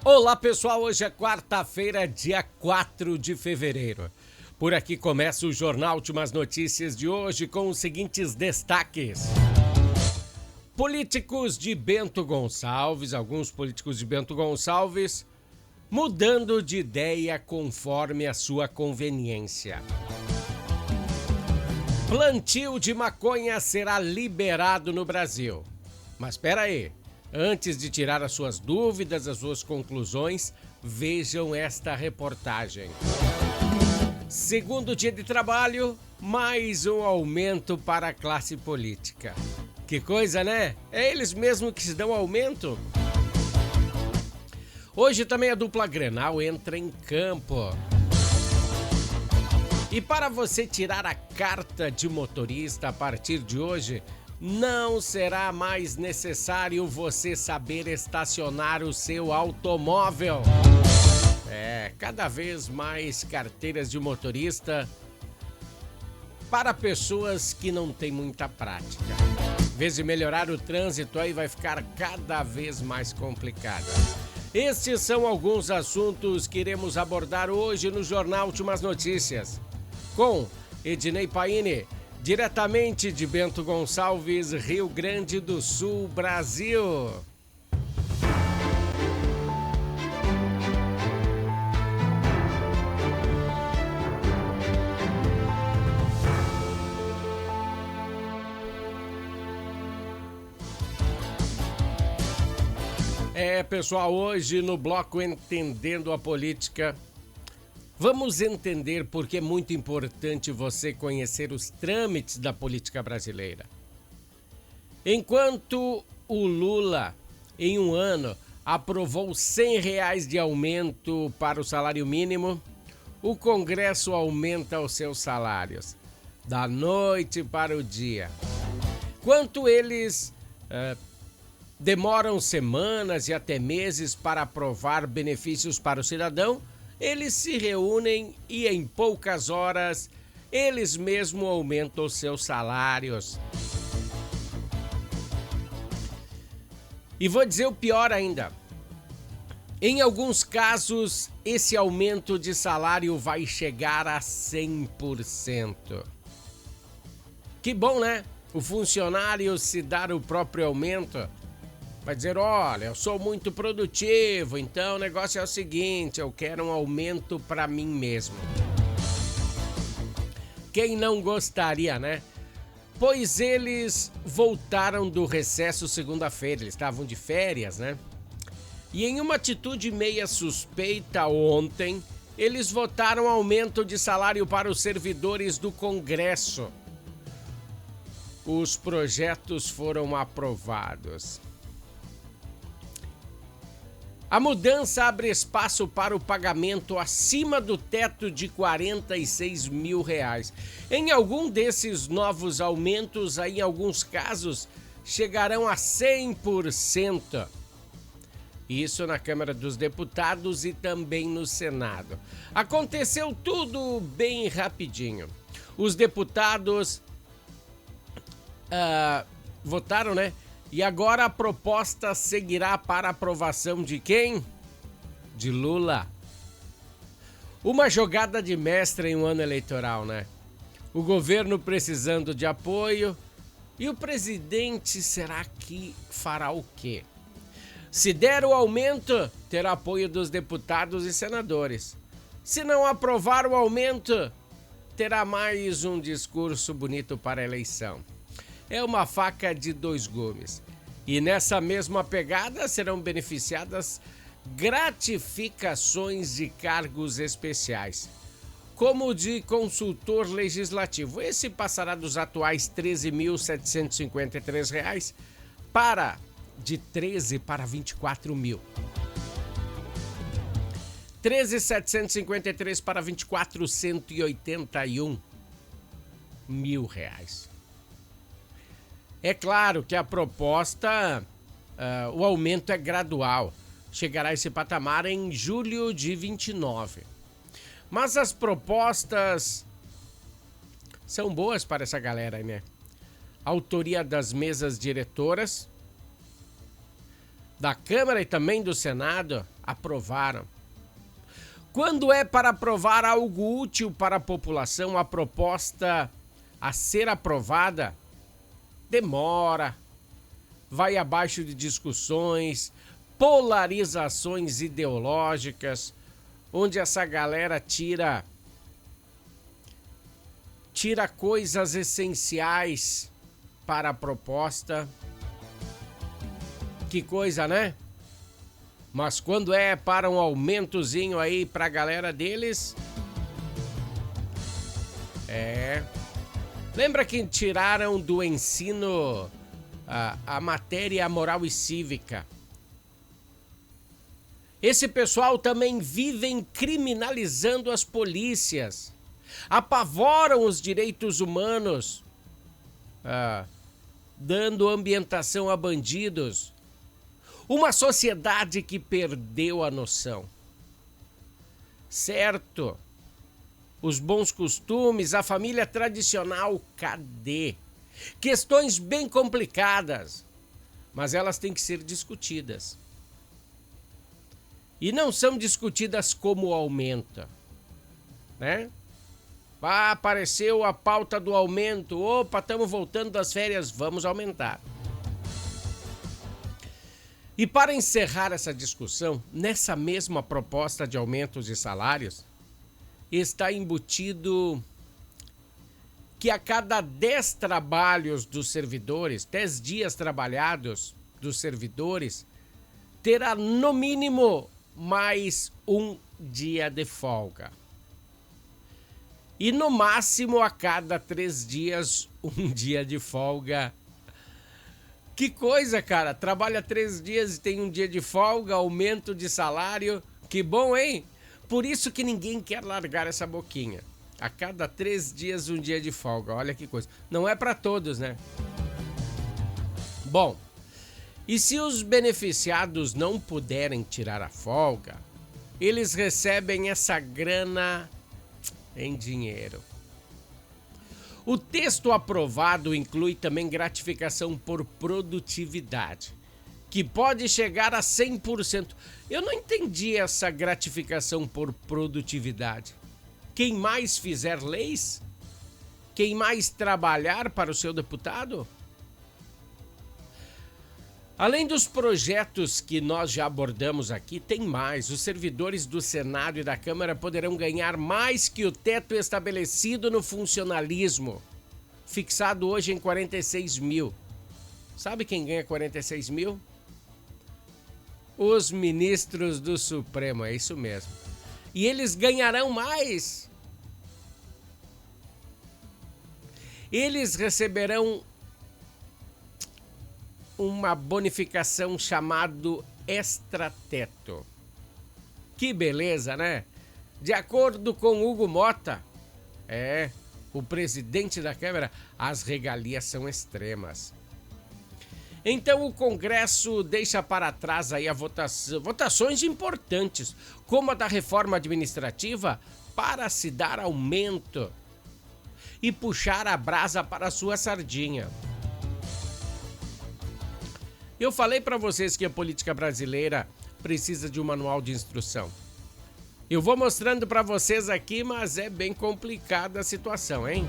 Olá pessoal, hoje é quarta-feira, dia 4 de fevereiro. Por aqui começa o Jornal Últimas Notícias de hoje com os seguintes destaques. Políticos de Bento Gonçalves, alguns políticos de Bento Gonçalves, mudando de ideia conforme a sua conveniência. Plantio de maconha será liberado no Brasil. Mas espera aí. Antes de tirar as suas dúvidas, as suas conclusões, vejam esta reportagem. Segundo dia de trabalho, mais um aumento para a classe política. Que coisa, né? É eles mesmos que se dão aumento. Hoje também a dupla Grenal entra em campo. E para você tirar a carta de motorista a partir de hoje, não será mais necessário você saber estacionar o seu automóvel. Cada vez mais carteiras de motorista para pessoas que não têm muita prática. Em vez de melhorar o trânsito, aí vai ficar cada vez mais complicado. Estes são alguns assuntos que iremos abordar hoje no Jornal Últimas Notícias. Com Ednei Paine, diretamente de Bento Gonçalves, Rio Grande do Sul, Brasil. Pessoal, hoje no bloco Entendendo a Política, vamos entender porque é muito importante você conhecer os trâmites da política brasileira. Enquanto o Lula, em um ano, aprovou R$100 de aumento para o salário mínimo, o Congresso aumenta os seus salários, da noite para o dia. Enquanto eles demoram semanas e até meses para aprovar benefícios para o cidadão, eles se reúnem e em poucas horas eles mesmos aumentam os seus salários. E vou dizer o pior ainda. Em alguns casos, esse aumento de salário vai chegar a 100%. Que bom, né? O funcionário se dar o próprio aumento. Vai dizer, olha, eu sou muito produtivo, então o negócio é o seguinte, eu quero um aumento para mim mesmo. Quem não gostaria, né? Pois eles voltaram do recesso segunda-feira, eles estavam de férias, né? E em uma atitude meia suspeita ontem, eles votaram aumento de salário para os servidores do Congresso. Os projetos foram aprovados. A mudança abre espaço para o pagamento acima do teto de R$46 mil. Em algum desses novos aumentos, em alguns casos, chegarão a 100%. Isso na Câmara dos Deputados e também no Senado. Aconteceu tudo bem rapidinho. Os deputados votaram, né? E agora a proposta seguirá para aprovação de quem? De Lula. Uma jogada de mestre em um ano eleitoral, né? O governo precisando de apoio e o presidente será que fará o quê? Se der o aumento, terá apoio dos deputados e senadores. Se não aprovar o aumento, terá mais um discurso bonito para a eleição. É uma faca de dois gumes. E nessa mesma pegada serão beneficiadas gratificações de cargos especiais, como o de consultor legislativo. Esse passará dos atuais R$ 13.753 de 13 para 24 mil. 13.753 para 24, R$181 mil. É claro que a proposta, o aumento é gradual. Chegará a esse patamar em julho de 29. Mas as propostas são boas para essa galera aí, né? Autoria das mesas diretoras, da Câmara e também do Senado aprovaram. Quando é para aprovar algo útil para a população, a proposta a ser aprovada demora, vai abaixo de discussões, polarizações ideológicas, onde essa galera tira coisas essenciais para a proposta. Que coisa, né? Mas quando é para um aumentozinho aí pra galera deles... Lembra que tiraram do ensino a matéria moral e cívica? Esse pessoal também vivem criminalizando as polícias. Apavoram os direitos humanos, dando ambientação a bandidos. Uma sociedade que perdeu a noção. Certo, os bons costumes, a família tradicional, cadê? Questões bem complicadas, mas elas têm que ser discutidas. E não são discutidas como aumenta, né? Apareceu a pauta do aumento. Opa, estamos voltando das férias, vamos aumentar. E para encerrar essa discussão, nessa mesma proposta de aumentos de salários, está embutido que a cada 10 trabalhos dos servidores, 10 dias trabalhados dos servidores, terá no mínimo mais um dia de folga. E no máximo a cada 3 dias, um dia de folga. Que coisa, cara. Trabalha 3 dias e tem um dia de folga, aumento de salário. Que bom, hein? Por isso que ninguém quer largar essa boquinha. A cada 3 dias, um dia de folga. Olha que coisa. Não é para todos, né? Bom, e se os beneficiados não puderem tirar a folga, eles recebem essa grana em dinheiro. O texto aprovado inclui também gratificação por produtividade, que pode chegar a 100%. Eu não entendi essa gratificação por produtividade. Quem mais fizer leis? Quem mais trabalhar para o seu deputado? Além dos projetos que nós já abordamos aqui, tem mais. Os servidores do Senado e da Câmara poderão ganhar mais que o teto estabelecido no funcionalismo, fixado hoje em 46 mil. Sabe quem ganha 46 mil? Os ministros do Supremo, é isso mesmo. E eles ganharão mais. Eles receberão uma bonificação chamado extrateto. Que beleza, né? De acordo com Hugo Mota, o presidente da Câmara, as regalias são extremas. Então o Congresso deixa para trás aí a votações importantes, como a da reforma administrativa, para se dar aumento e puxar a brasa para a sua sardinha. Eu falei para vocês que a política brasileira precisa de um manual de instrução. Eu vou mostrando para vocês aqui, mas é bem complicada a situação, hein?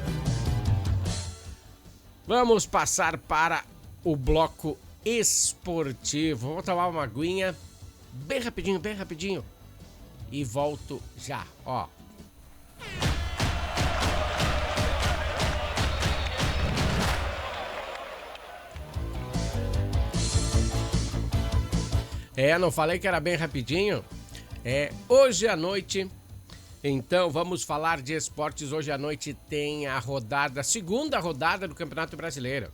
Vamos passar para o bloco esportivo. Vou tomar uma aguinha bem rapidinho. E volto já, ó. Não falei que era bem rapidinho? Hoje à noite, então vamos falar de esportes. Hoje à noite tem a segunda rodada do Campeonato Brasileiro.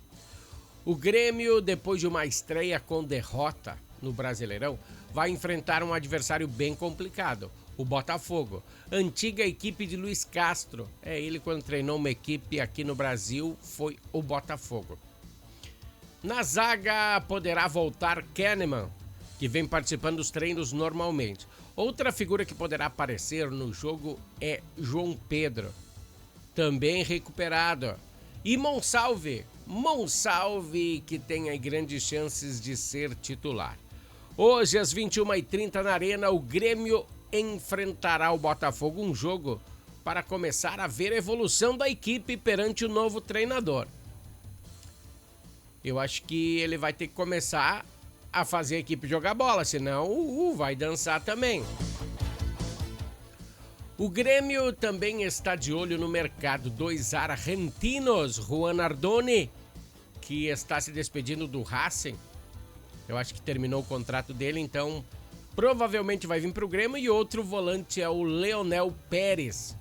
O Grêmio, depois de uma estreia com derrota no Brasileirão, vai enfrentar um adversário bem complicado, o Botafogo, antiga equipe de Luiz Castro. Ele quando treinou uma equipe aqui no Brasil foi o Botafogo. Na zaga poderá voltar Kahneman, que vem participando dos treinos normalmente. Outra figura que poderá aparecer no jogo é João Pedro, também recuperado. E Monsalve que tem aí grandes chances de ser titular. Hoje, às 21h30 na Arena, o Grêmio enfrentará o Botafogo, um jogo para começar a ver a evolução da equipe perante o novo treinador. Eu acho que ele vai ter que começar a fazer a equipe jogar bola, senão vai dançar também. O Grêmio também está de olho no mercado. 2 argentinos, Juan Ardoni, que está se despedindo do Racing. Eu acho que terminou o contrato dele, então provavelmente vai vir para o Grêmio. E outro volante é o Leonel Pérez.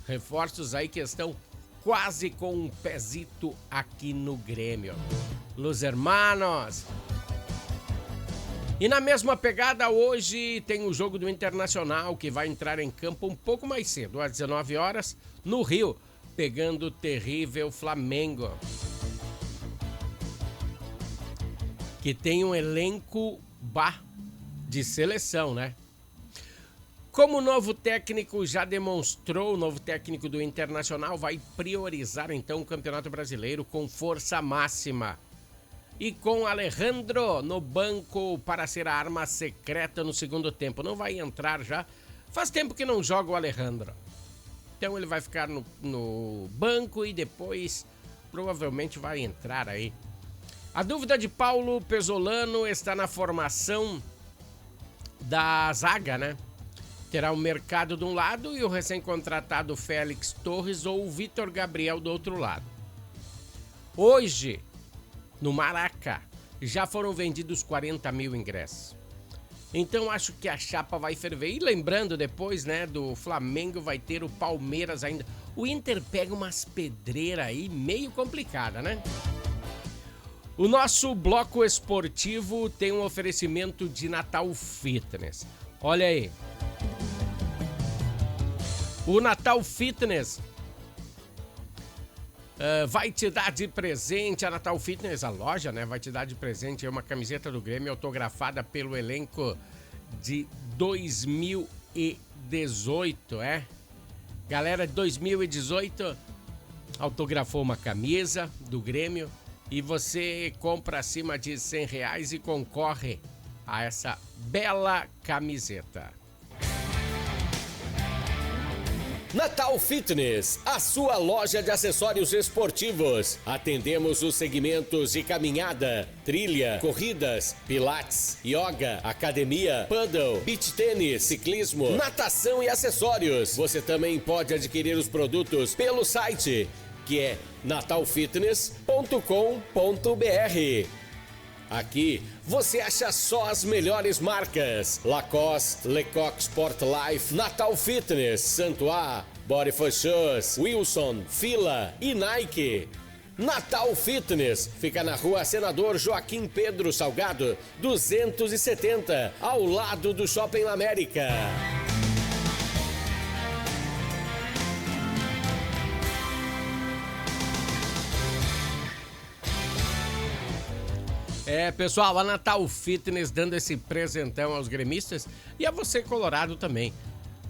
Reforços aí que estão quase com um pezito aqui no Grêmio. Los hermanos. E na mesma pegada, hoje tem o jogo do Internacional, que vai entrar em campo um pouco mais cedo, às 19 horas, no Rio, pegando o terrível Flamengo. Que tem um elenco de seleção, né? Como o novo técnico já demonstrou, o novo técnico do Internacional vai priorizar então o Campeonato Brasileiro com força máxima. E com Alejandro no banco para ser a arma secreta no segundo tempo. Não vai entrar já. Faz tempo que não joga o Alejandro. Então ele vai ficar no banco e depois provavelmente vai entrar aí. A dúvida de Paulo Pesolano está na formação da zaga, né? Terá o Mercado de um lado e o recém-contratado Félix Torres ou o Vitor Gabriel do outro lado. Hoje, no Maraca, já foram vendidos 40 mil ingressos. Então acho que a chapa vai ferver. E lembrando depois, né, do Flamengo vai ter o Palmeiras ainda. O Inter pega umas pedreiras aí meio complicada, né? O nosso bloco esportivo tem um oferecimento de Natal Fitness. Olha aí. O Natal Fitness vai te dar de presente, a Natal Fitness, a loja, né? Vai te dar de presente uma camiseta do Grêmio autografada pelo elenco de 2018, Galera de 2018 autografou uma camisa do Grêmio e você compra acima de R$100 e concorre a essa bela camiseta. Natal Fitness, a sua loja de acessórios esportivos. Atendemos os segmentos de caminhada, trilha, corridas, pilates, yoga, academia, paddle, beach tênis, ciclismo, natação e acessórios. Você também pode adquirir os produtos pelo site, que é natalfitness.com.br. Aqui você acha só as melhores marcas: Lacoste, Lecoq Sport Life, Natal Fitness, Santois, Body for Shoes, Wilson, Fila e Nike. Natal Fitness fica na rua Senador Joaquim Pedro Salgado, 270, ao lado do Shopping América. Pessoal, a Natal Fitness dando esse presentão aos gremistas e a você colorado também,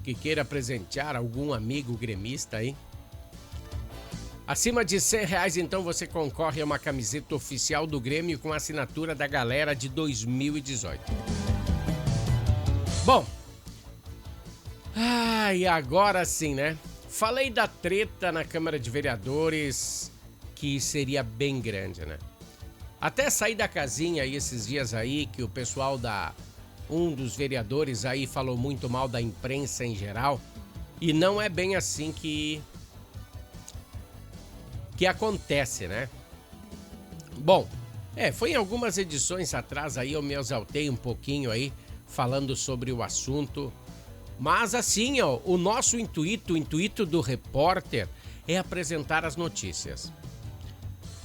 que queira presentear algum amigo gremista aí. Acima de R$100, então, você concorre a uma camiseta oficial do Grêmio com a assinatura da galera de 2018. Bom, e agora sim, né? Falei da treta na Câmara de Vereadores, que seria bem grande, né? Até sair da casinha aí esses dias aí, que o pessoal um dos vereadores aí falou muito mal da imprensa em geral. E não é bem assim que acontece, né? Bom, foi em algumas edições atrás aí, eu me exaltei um pouquinho aí, falando sobre o assunto. Mas assim, o nosso intuito, o intuito do repórter é apresentar as notícias.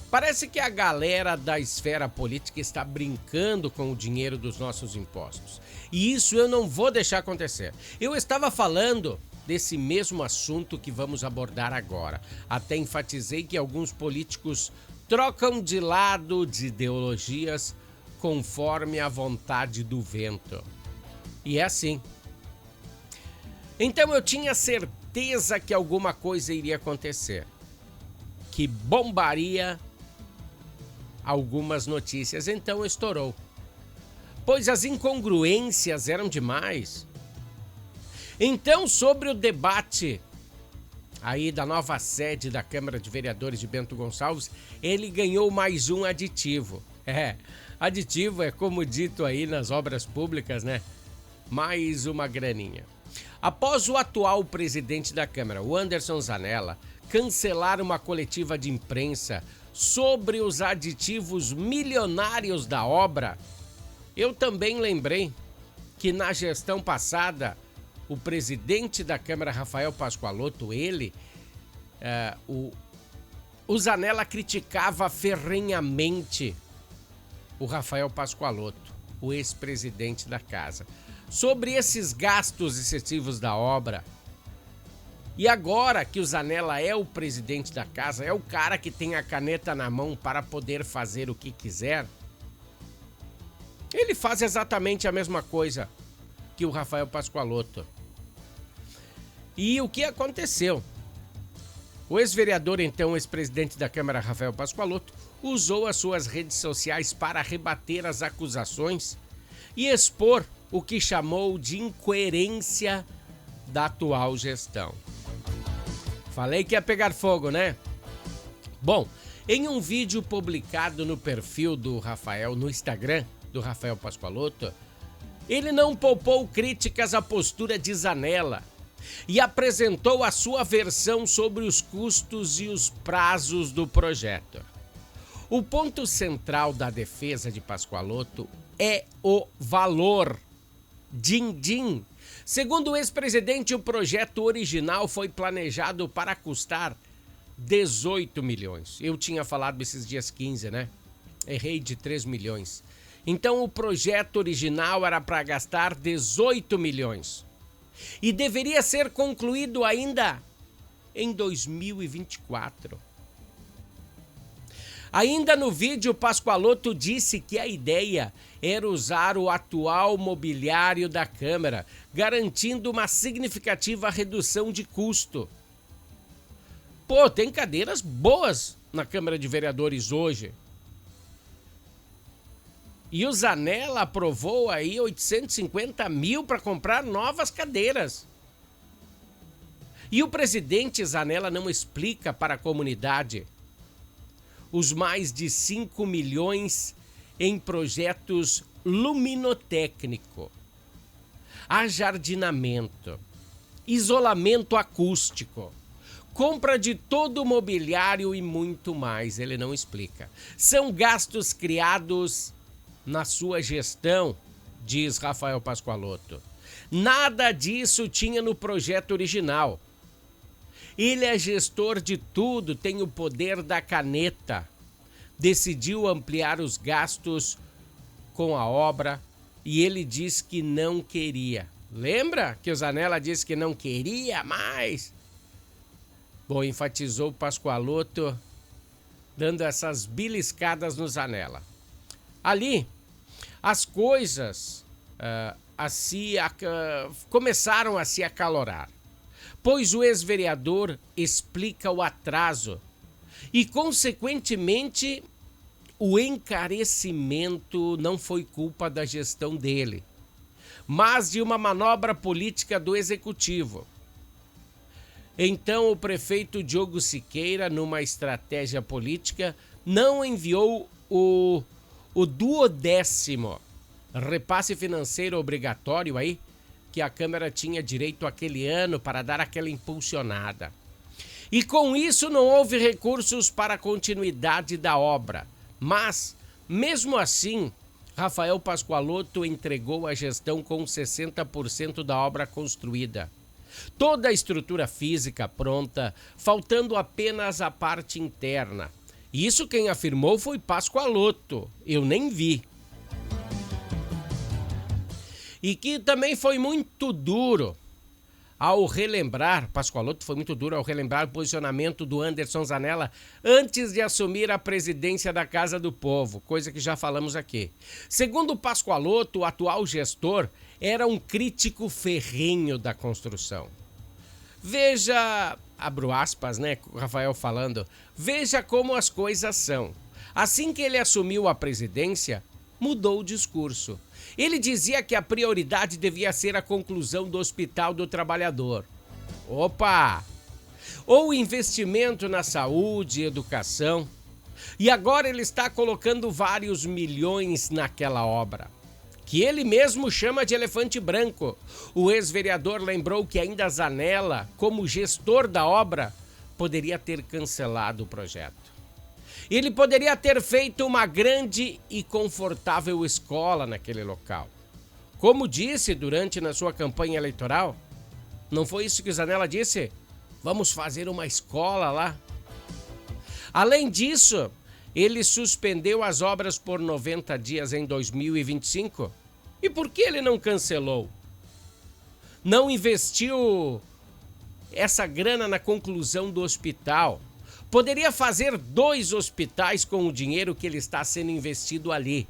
Parece que a galera da esfera política está brincando com o dinheiro dos nossos impostos. E isso eu não vou deixar acontecer. Eu estava falando desse mesmo assunto que vamos abordar agora. Até enfatizei que alguns políticos trocam de lado de ideologias conforme a vontade do vento. E é assim. Então eu tinha certeza que alguma coisa iria acontecer. Que bombaria algumas notícias, então estourou. pois as incongruências eram demais. Então, sobre o debate aí da nova sede da Câmara de Vereadores de Bento Gonçalves, ele ganhou mais um aditivo. Aditivo é como dito aí nas obras públicas, né? Mais uma graninha. Após o atual presidente da Câmara, o Anderson Zanella, cancelar uma coletiva de imprensa sobre os aditivos milionários da obra, eu também lembrei que na gestão passada, o presidente da Câmara, Rafael Pascoaloto, o Zanella criticava ferrenhamente o Rafael Pascoaloto, o ex-presidente da casa, sobre esses gastos excessivos da obra. E agora que o Zanella é o presidente da casa, é o cara que tem a caneta na mão para poder fazer o que quiser, ele faz exatamente a mesma coisa que o Rafael Pascoaloto. E o que aconteceu? O ex-vereador, então ex-presidente da Câmara, Rafael Pascoaloto, usou as suas redes sociais para rebater as acusações e expor o que chamou de incoerência da atual gestão. Falei que ia pegar fogo, né? Bom, em um vídeo publicado no perfil do Rafael, no Instagram do Rafael Pascoaloto, ele não poupou críticas à postura de Zanella e apresentou a sua versão sobre os custos e os prazos do projeto. O ponto central da defesa de Pascoaloto é o valor. Din-din. Segundo o ex-presidente, o projeto original foi planejado para custar 18 milhões. Eu tinha falado esses dias 15, né? Errei de 3 milhões. Então o projeto original era para gastar 18 milhões. E deveria ser concluído ainda em 2024. Ainda no vídeo, Pascoaloto disse que a ideia era usar o atual mobiliário da Câmara, garantindo uma significativa redução de custo. Pô, tem cadeiras boas na Câmara de Vereadores hoje. E o Zanella aprovou aí 850 mil para comprar novas cadeiras. E o presidente Zanella não explica para a comunidade os mais de 5 milhões em projetos luminotécnico, ajardinamento, isolamento acústico, compra de todo o mobiliário e muito mais. Ele não explica. São gastos criados na sua gestão, diz Rafael Pascoaloto. Nada disso tinha no projeto original. Ele é gestor de tudo, tem o poder da caneta. Decidiu ampliar os gastos com a obra e ele diz que não queria. Lembra que o Zanella disse que não queria mais? Bom, enfatizou Pascoaloto, dando essas beliscadas no Zanella. Ali, as coisas começaram a se acalorar, pois o ex-vereador explica o atraso e, consequentemente, o encarecimento não foi culpa da gestão dele, mas de uma manobra política do executivo. Então, o prefeito Diogo Siqueira, numa estratégia política, não enviou o 12º repasse financeiro obrigatório aí que a Câmara tinha direito aquele ano para dar aquela impulsionada. E com isso não houve recursos para a continuidade da obra. Mas, mesmo assim, Rafael Pascoaloto entregou a gestão com 60% da obra construída. Toda a estrutura física pronta, faltando apenas a parte interna. Isso quem afirmou foi Pascoaloto, eu nem vi. E que também foi muito duro ao relembrar, Pascoaloto foi muito duro ao relembrar o posicionamento do Anderson Zanella antes de assumir a presidência da Casa do Povo, coisa que já falamos aqui. Segundo Pascoaloto, o atual gestor era um crítico ferrenho da construção. Veja, abro aspas, né, o Rafael falando, veja como as coisas são. Assim que ele assumiu a presidência, mudou o discurso. Ele dizia que a prioridade devia ser a conclusão do Hospital do Trabalhador. Opa! Ou investimento na saúde e educação. E agora ele está colocando vários milhões naquela obra, que ele mesmo chama de elefante branco. O ex-vereador lembrou que ainda Zanella, como gestor da obra, poderia ter cancelado o projeto. Ele poderia ter feito uma grande e confortável escola naquele local. Como disse na sua campanha eleitoral, não foi isso que o Zanella disse? Vamos fazer uma escola lá. Além disso, ele suspendeu as obras por 90 dias em 2025. E por que ele não cancelou? Não investiu essa grana na conclusão do hospital? Poderia fazer 2 hospitais com o dinheiro que ele está sendo investido ali.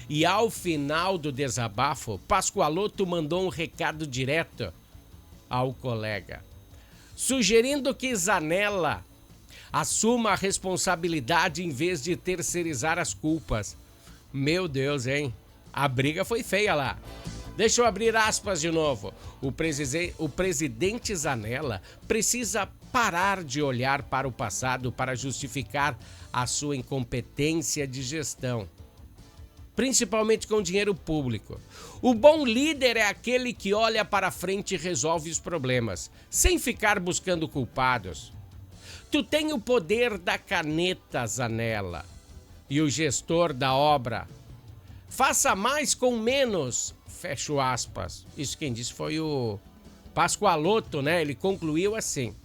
E ao final do desabafo, Pascoaloto mandou um recado direto ao colega, sugerindo que Zanella assuma a responsabilidade em vez de terceirizar as culpas. Meu Deus, hein? A briga foi feia lá. Deixa eu abrir aspas de novo. O presidente Zanella precisa parar de olhar para o passado para justificar a sua incompetência de gestão, principalmente com dinheiro público. O bom líder é aquele que olha para frente e resolve os problemas, sem ficar buscando culpados. Tu tem o poder da caneta, Zanella, e o gestor da obra. Faça mais com menos, fecho aspas. Isso quem disse foi o Pascoaloto, né? Ele concluiu assim.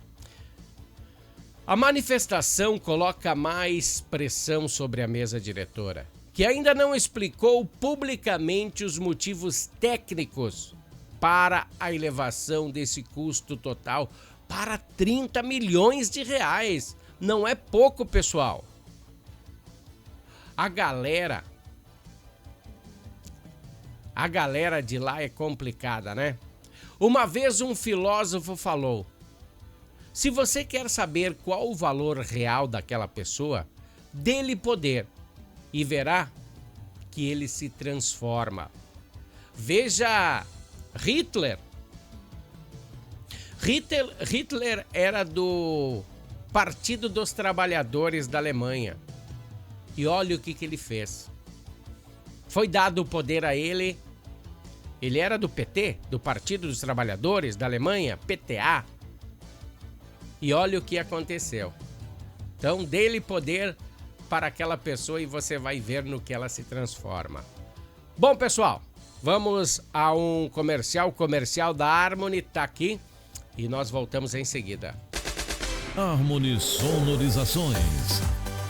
A manifestação coloca mais pressão sobre a mesa diretora, que ainda não explicou publicamente os motivos técnicos para a elevação desse custo total para 30 milhões de reais. Não é pouco, pessoal. A galera de lá é complicada, né? Uma vez um filósofo falou: se você quer saber qual o valor real daquela pessoa, dê-lhe poder e verá que ele se transforma. Veja Hitler. Hitler era do Partido dos Trabalhadores da Alemanha. E olha o que ele fez. Foi dado o poder a ele. Ele era do PT, do Partido dos Trabalhadores da Alemanha, PTA. E olha o que aconteceu. Então, dê-lhe poder para aquela pessoa e você vai ver no que ela se transforma. Bom, pessoal, vamos a um comercial. O comercial da Harmony tá aqui e nós voltamos em seguida. Harmony Sonorizações.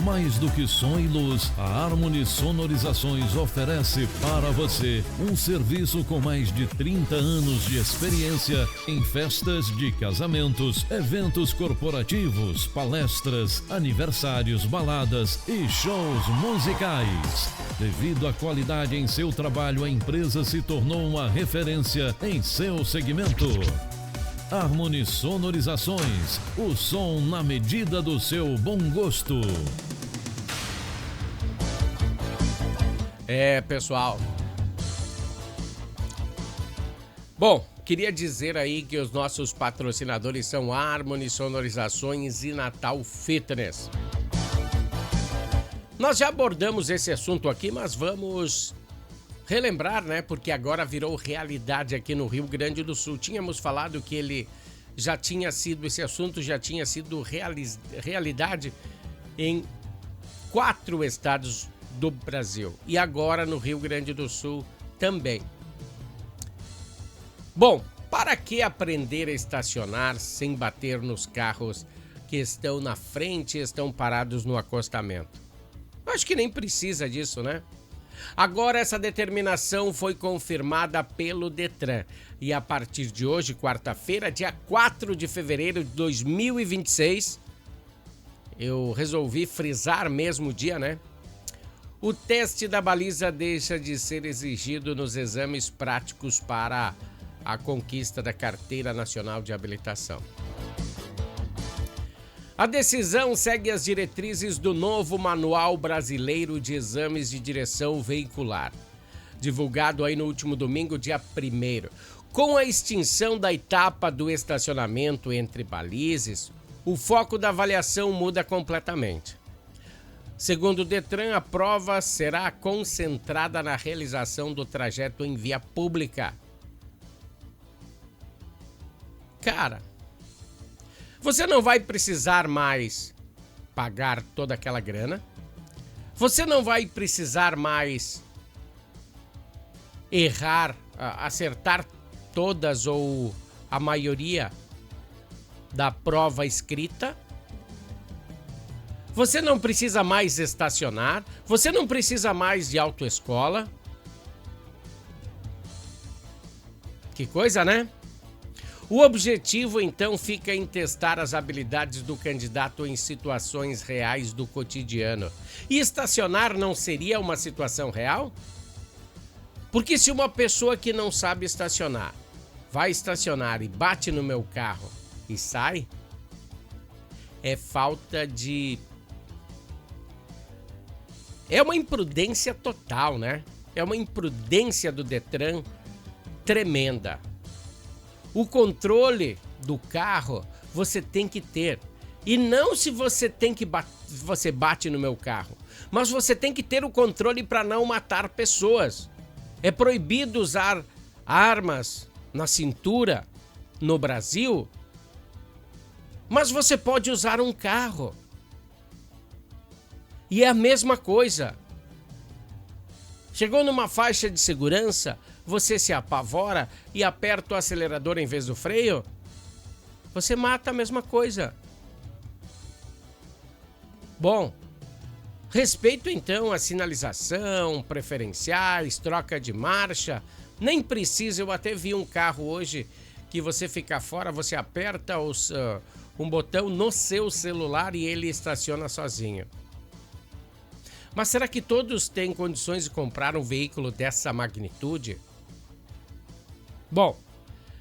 Mais do que som e luz, a Harmony Sonorizações oferece para você um serviço com mais de 30 anos de experiência em festas de casamentos, eventos corporativos, palestras, aniversários, baladas e shows musicais. Devido à qualidade em seu trabalho, a empresa se tornou uma referência em seu segmento. Harmony Sonorizações, o som na medida do seu bom gosto. Pessoal. Bom, queria dizer aí que os nossos patrocinadores são Harmony Sonorizações e Natal Fitness. Nós já abordamos esse assunto aqui, mas vamos relembrar, né? Porque agora virou realidade aqui no Rio Grande do Sul. Tínhamos falado que esse assunto já tinha sido realidade em 4 estados do Brasil. E agora no Rio Grande do Sul também. Bom, para que aprender a estacionar sem bater nos carros que estão na frente e estão parados no acostamento? Acho que nem precisa disso, né? Agora essa determinação foi confirmada pelo Detran e a partir de hoje, quarta-feira, dia 4 de fevereiro de 2026, eu resolvi frisar mesmo o dia, né? O teste da baliza deixa de ser exigido nos exames práticos para a conquista da Carteira Nacional de Habilitação. A decisão segue as diretrizes do novo Manual Brasileiro de Exames de Direção Veicular, divulgado aí no último domingo, dia 1º. Com a extinção da etapa do estacionamento entre balizes, o foco da avaliação muda completamente. Segundo o Detran, a prova será concentrada na realização do trajeto em via pública. Cara, você não vai precisar mais pagar toda aquela grana. Você não vai precisar mais errar, acertar todas ou a maioria da prova escrita. Você não precisa mais estacionar. Você não precisa mais de autoescola. Que coisa, né? O objetivo, então, fica em testar as habilidades do candidato em situações reais do cotidiano. E estacionar não seria uma situação real? Porque se uma pessoa que não sabe estacionar vai estacionar e bate no meu carro e sai, é falta de... É uma imprudência total, né? É uma imprudência do Detran tremenda. O controle do carro você tem que ter. E não se você tem que você bate no meu carro, mas você tem que ter o controle para não matar pessoas. É proibido usar armas na cintura no Brasil, mas você pode usar um carro. E é a mesma coisa. Chegou numa faixa de segurança, você se apavora e aperta o acelerador em vez do freio, você mata a mesma coisa. Bom, respeito então a sinalização, preferenciais, troca de marcha. Nem precisa, eu até vi um carro hoje que você fica fora, você aperta um botão no seu celular e ele estaciona sozinho. Mas será que todos têm condições de comprar um veículo dessa magnitude? Bom,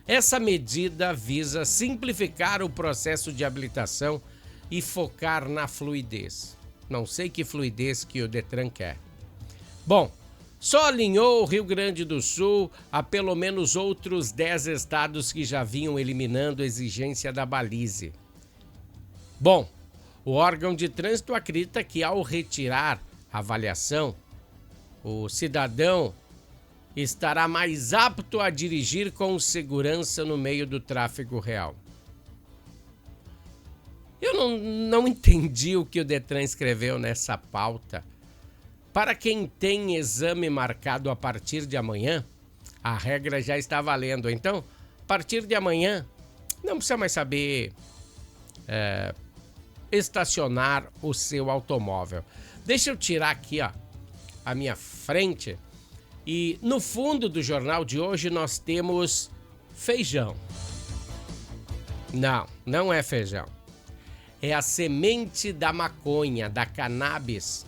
essa medida visa simplificar o processo de habilitação e focar na fluidez. Não sei que fluidez que o Detran quer. Bom, só alinhou o Rio Grande do Sul a pelo menos outros 10 estados que já vinham eliminando a exigência da balize. Bom, o órgão de trânsito acredita que ao retirar a avaliação, o cidadão estará mais apto a dirigir com segurança no meio do tráfego real. Eu não entendi o que o Detran escreveu nessa pauta. Para quem tem exame marcado a partir de amanhã, a regra já está valendo. Então, a partir de amanhã, não precisa mais saber estacionar o seu automóvel. Deixa eu tirar aqui, ó, a minha frente. E no fundo do jornal de hoje nós temos feijão. Não é feijão. É a semente da maconha, da cannabis.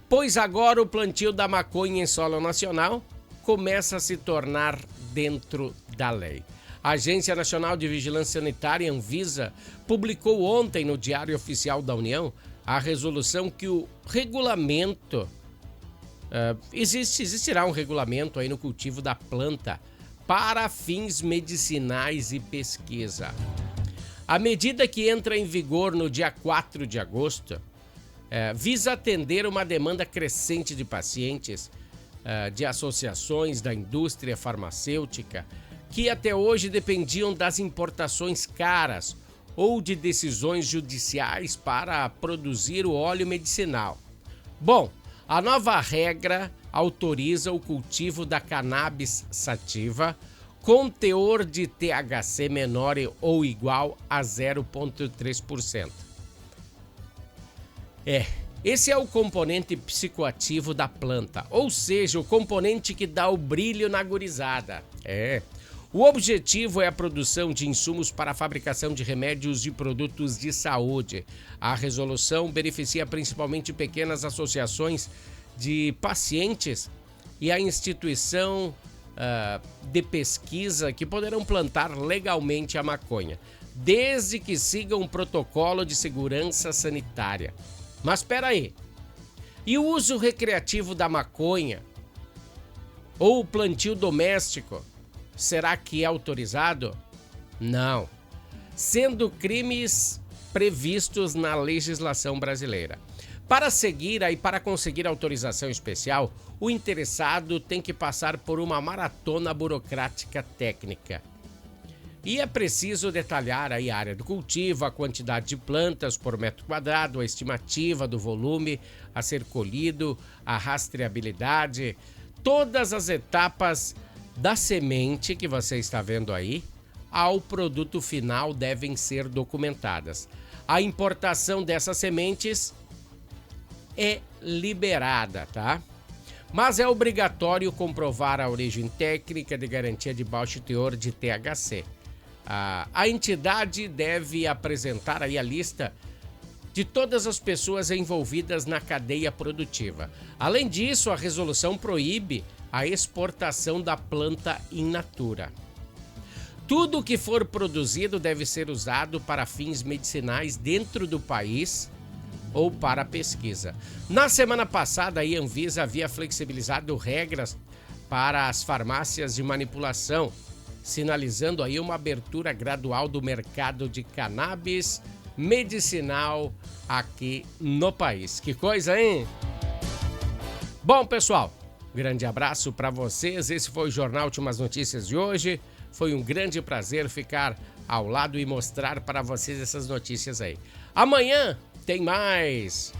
Pois agora o plantio da maconha em solo nacional começa a se tornar dentro da lei. A Agência Nacional de Vigilância Sanitária, Anvisa, publicou ontem no Diário Oficial da União a resolução que o regulamento... existirá um regulamento aí no cultivo da planta para fins medicinais e pesquisa. A medida que entra em vigor no dia 4 de agosto visa atender uma demanda crescente de pacientes, de associações da indústria farmacêutica que até hoje dependiam das importações caras ou de decisões judiciais para produzir o óleo medicinal. Bom, a nova regra autoriza o cultivo da cannabis sativa com teor de THC menor ou igual a 0,3%. Esse é o componente psicoativo da planta, ou seja, o componente que dá o brilho na gurizada. O objetivo é a produção de insumos para a fabricação de remédios e produtos de saúde. A resolução beneficia principalmente pequenas associações de pacientes e a instituição de pesquisa que poderão plantar legalmente a maconha, desde que sigam um protocolo de segurança sanitária. Mas espera aí, e o uso recreativo da maconha ou o plantio doméstico, será que é autorizado? Não, sendo crimes previstos na legislação brasileira. Para conseguir autorização especial, o interessado tem que passar por uma maratona burocrática técnica. E é preciso detalhar aí a área do cultivo, a quantidade de plantas por metro quadrado, a estimativa do volume a ser colhido, a rastreabilidade, todas as etapas da semente que você está vendo aí ao produto final devem ser documentadas. A importação dessas sementes é liberada, tá? Mas é obrigatório comprovar a origem técnica de garantia de baixo teor de THC. A entidade deve apresentar aí a lista de todas as pessoas envolvidas na cadeia produtiva. Além disso, a resolução proíbe a exportação da planta in natura. Tudo que for produzido deve ser usado para fins medicinais dentro do país ou para pesquisa. Na semana passada, a Anvisa havia flexibilizado regras para as farmácias de manipulação, sinalizando aí uma abertura gradual do mercado de cannabis medicinal aqui no país. Que coisa, hein? Bom, pessoal, grande abraço para vocês. Esse foi o Jornal Últimas Notícias de hoje. Foi um grande prazer ficar ao lado e mostrar para vocês essas notícias aí. Amanhã tem mais.